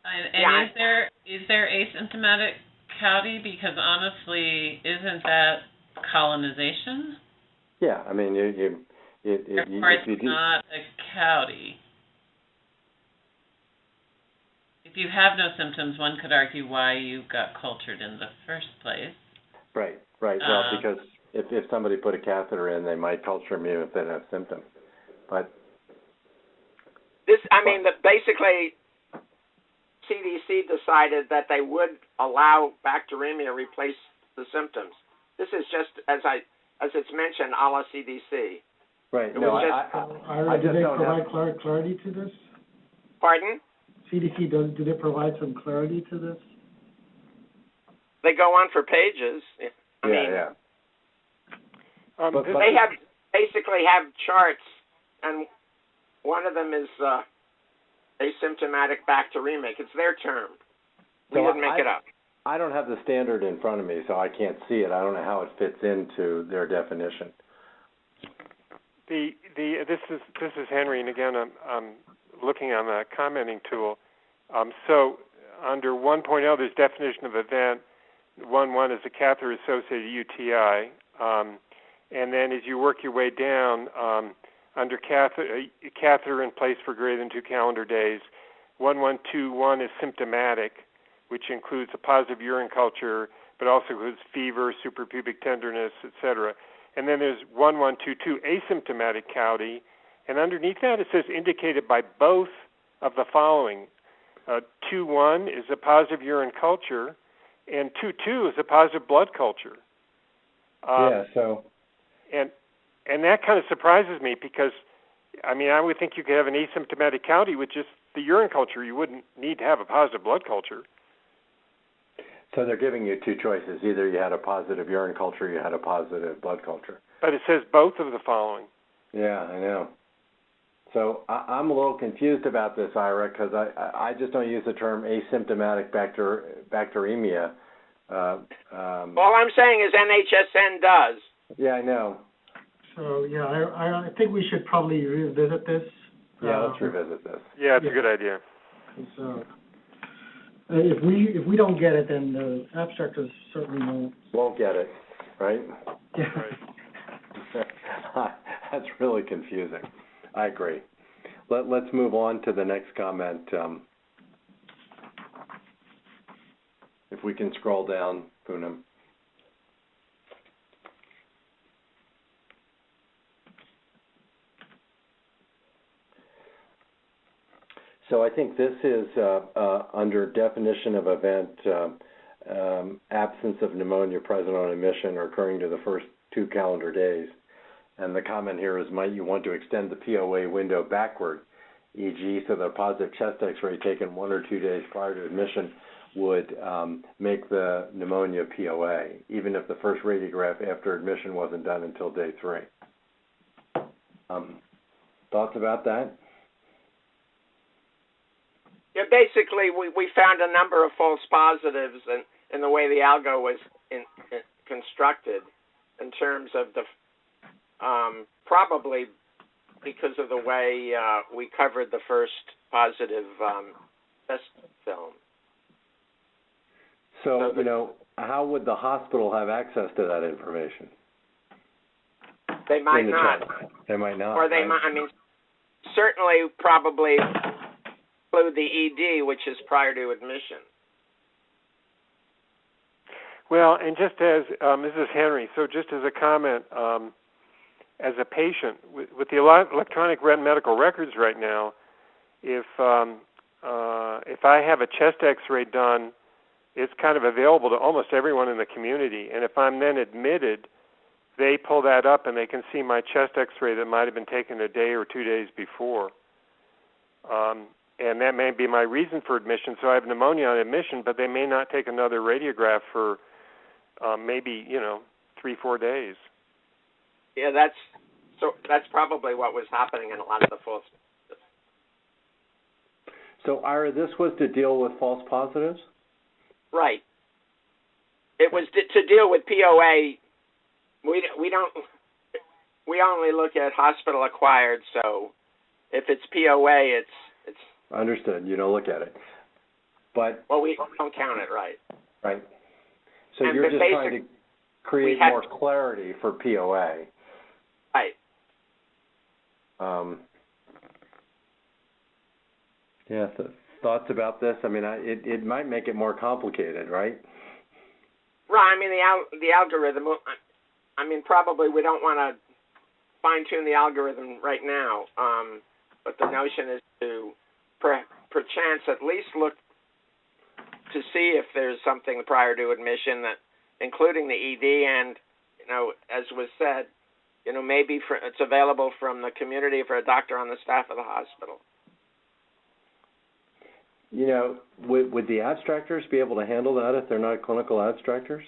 And Yeah. is there asymptomatic cavity? Because honestly, isn't that colonization? Yeah, I mean, Therefore, if you it's do, not a cavity. If you have no symptoms, one could argue why you got cultured in the first place. right. Well, because if somebody put a catheter in, they might culture me if they don't have symptoms. But basically, CDC decided that they would allow bacteremia replace the symptoms. This is just as it's mentioned, a la CDC. right. It No, was I do just they don't have. provide clarity to this? Pardon? CDC, do they provide some clarity to this? They go on for pages. Yeah. But They basically have charts, and one of them is asymptomatic bacteremic. It's their term. We didn't make it up. I don't have the standard in front of me, so I can't see it. I don't know how it fits into their definition. This is Henry, and again, I'm looking on the commenting tool. So under 1.0, there's definition of event. 1.1 is a catheter-associated UTI. And then as you work your way down, under catheter in place for greater than 2 calendar days, 1.1.2.1 is symptomatic, which includes a positive urine culture, but also includes fever, suprapubic tenderness, etc. And then there's 1.1.2.2 asymptomatic cavity, and underneath that it says indicated by both of the following. 2.1 is a positive urine culture, and 2.2 is a positive blood culture. And that kind of surprises me because, I would think you could have an asymptomatic cavity with just the urine culture. You wouldn't need to have a positive blood culture. So they're giving you two choices. Either you had a positive urine culture or you had a positive blood culture. But it says both of the following. Yeah, I know. So I'm a little confused about this, Ira, because I just don't use the term asymptomatic bacteremia. All I'm saying is NHSN does. Yeah, I know. So, yeah, I think we should probably revisit this. Yeah, let's revisit this. Yeah, it's a good idea. So, if we don't get it, then the abstractors certainly won't get it, right? Yeah. Right. That's really confusing. I agree. Let's move on to the next comment. If we can scroll down, Poonam. So I think this is under definition of event, absence of pneumonia present on admission or occurring to the first 2 calendar days. And the comment here is, might you want to extend the POA window backward, e.g., so that a positive chest X-ray taken 1 or 2 days prior to admission would make the pneumonia POA, even if the first radiograph after admission wasn't done until day 3. Thoughts about that? Yeah, basically, we found a number of false positives in the way the algo was constructed in terms of the probably because of the way we covered the first positive test film. So, how would the hospital have access to that information? They might not. They might not. Or they might, certainly probably include the ED, which is prior to admission. Well, and just as Mrs. Henry, so just as a comment, as a patient with the electronic medical records right now, if I have a chest X-ray done, it's kind of available to almost everyone in the community. And if I'm then admitted, they pull that up and they can see my chest X-ray that might have been taken a day or 2 days before. And that may be my reason for admission. So I have pneumonia on admission, but they may not take another radiograph for maybe 3-4 days. Yeah, that's probably what was happening in a lot of the false positives. So, Ira, this was to deal with false positives? Right. It was to deal with POA. We only look at hospital acquired. So, if it's POA, it's understood. You don't look at it. But Well, we don't count it, right? right. So And you're the just trying to create had- more clarity for POA. Right. Yeah. Thoughts about this? I mean, it might make it more complicated, right? Right. I mean, the algorithm. I mean, probably we don't want to fine tune the algorithm right now. But the notion is to, perchance, at least look to see if there's something prior to admission, that, including the ED, and as was said, maybe it's available from the community for a doctor on the staff of the hospital. Would the abstractors be able to handle that if they're not clinical abstractors?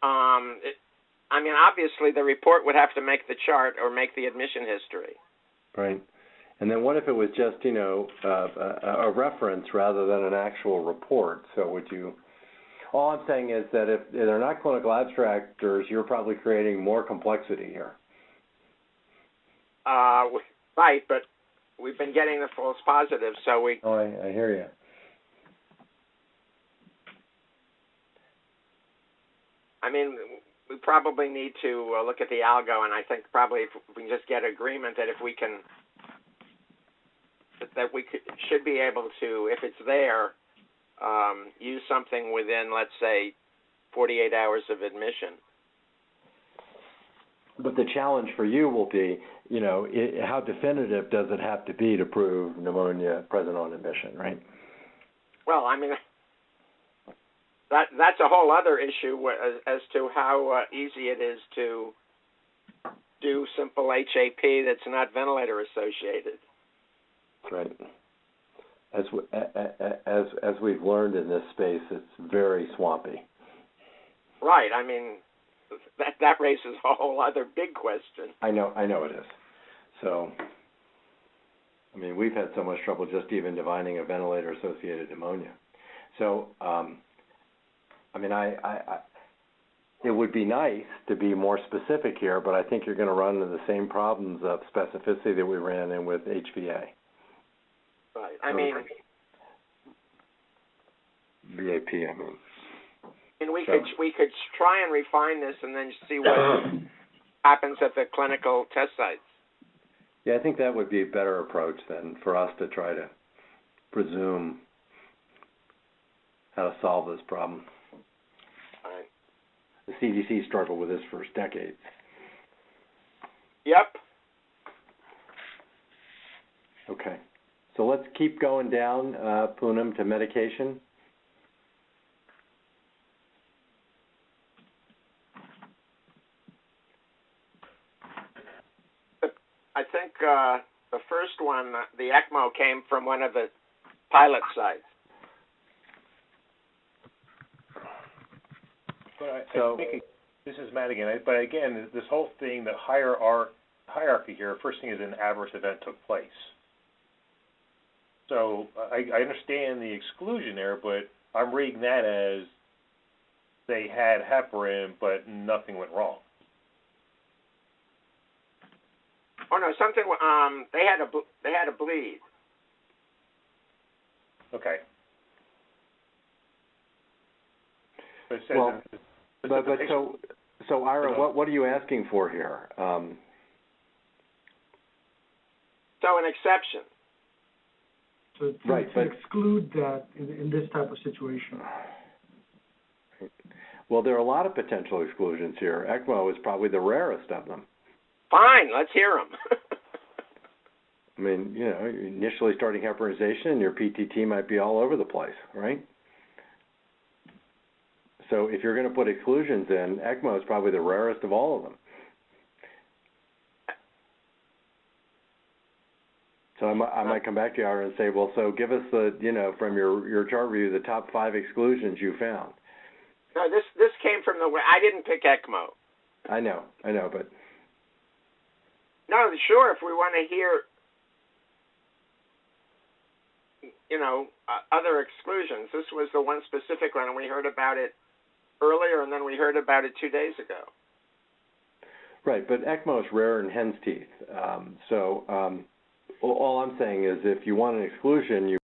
I mean, obviously, the report would have to make the chart or make the admission history. Right. And then what if it was just, a reference rather than an actual report? So would you... All I'm saying is that if they're not clinical abstractors, you're probably creating more complexity here. Right, but we've been getting the false positives, so we... Oh, I hear you. I mean, we probably need to look at the algo, and I think probably if we can just get agreement that if we can... that we should be able to, if it's there, use something within, let's say, 48 hours of admission. But the challenge for you will be, how definitive does it have to be to prove pneumonia present on admission, right? Well, I mean, that's a whole other issue as to how easy it is to do simple HAP that's not ventilator associated. Right. As we've learned in this space, it's very swampy. Right. I mean, that raises a whole other big question. I know it is. So, I mean, we've had so much trouble just even defining a ventilator-associated pneumonia. So, I mean, it would be nice to be more specific here, but I think you're going to run into the same problems of specificity that we ran in with HVA. Right. I mean, VAP. I mean. And we could try and refine this and then see what happens at the clinical test sites. Yeah, I think that would be a better approach than for us to try to presume how to solve this problem. Right. The CDC struggled with this for decades. Yep. Okay. So let's keep going down, Poonam, to medication. I think the first one, the ECMO, came from one of the pilot sites. But I think this is Matt again. But again, this whole thing, the hierarchy here, first thing is an adverse event took place. So I understand the exclusion there, but I'm reading that as they had heparin, but nothing went wrong. Oh no, something. They had a bleed. Okay. But it says so Ira, what are you asking for here? So an exception. So to exclude that in this type of situation. Well, there are a lot of potential exclusions here. ECMO is probably the rarest of them. Fine, let's hear them. I mean, initially starting heparinization, your PTT might be all over the place, right? So if you're going to put exclusions in, ECMO is probably the rarest of all of them. So I might come back to you, Ira, and say, well, so give us from your chart review, the top 5 exclusions you found. No, this came from I didn't pick ECMO. I know, but... No, sure, if we want to hear, other exclusions. This was the one specific one, and we heard about it earlier, and then we heard about it 2 days ago. Right, but ECMO is rare in hen's teeth. So all I'm saying is if you want an exclusion, you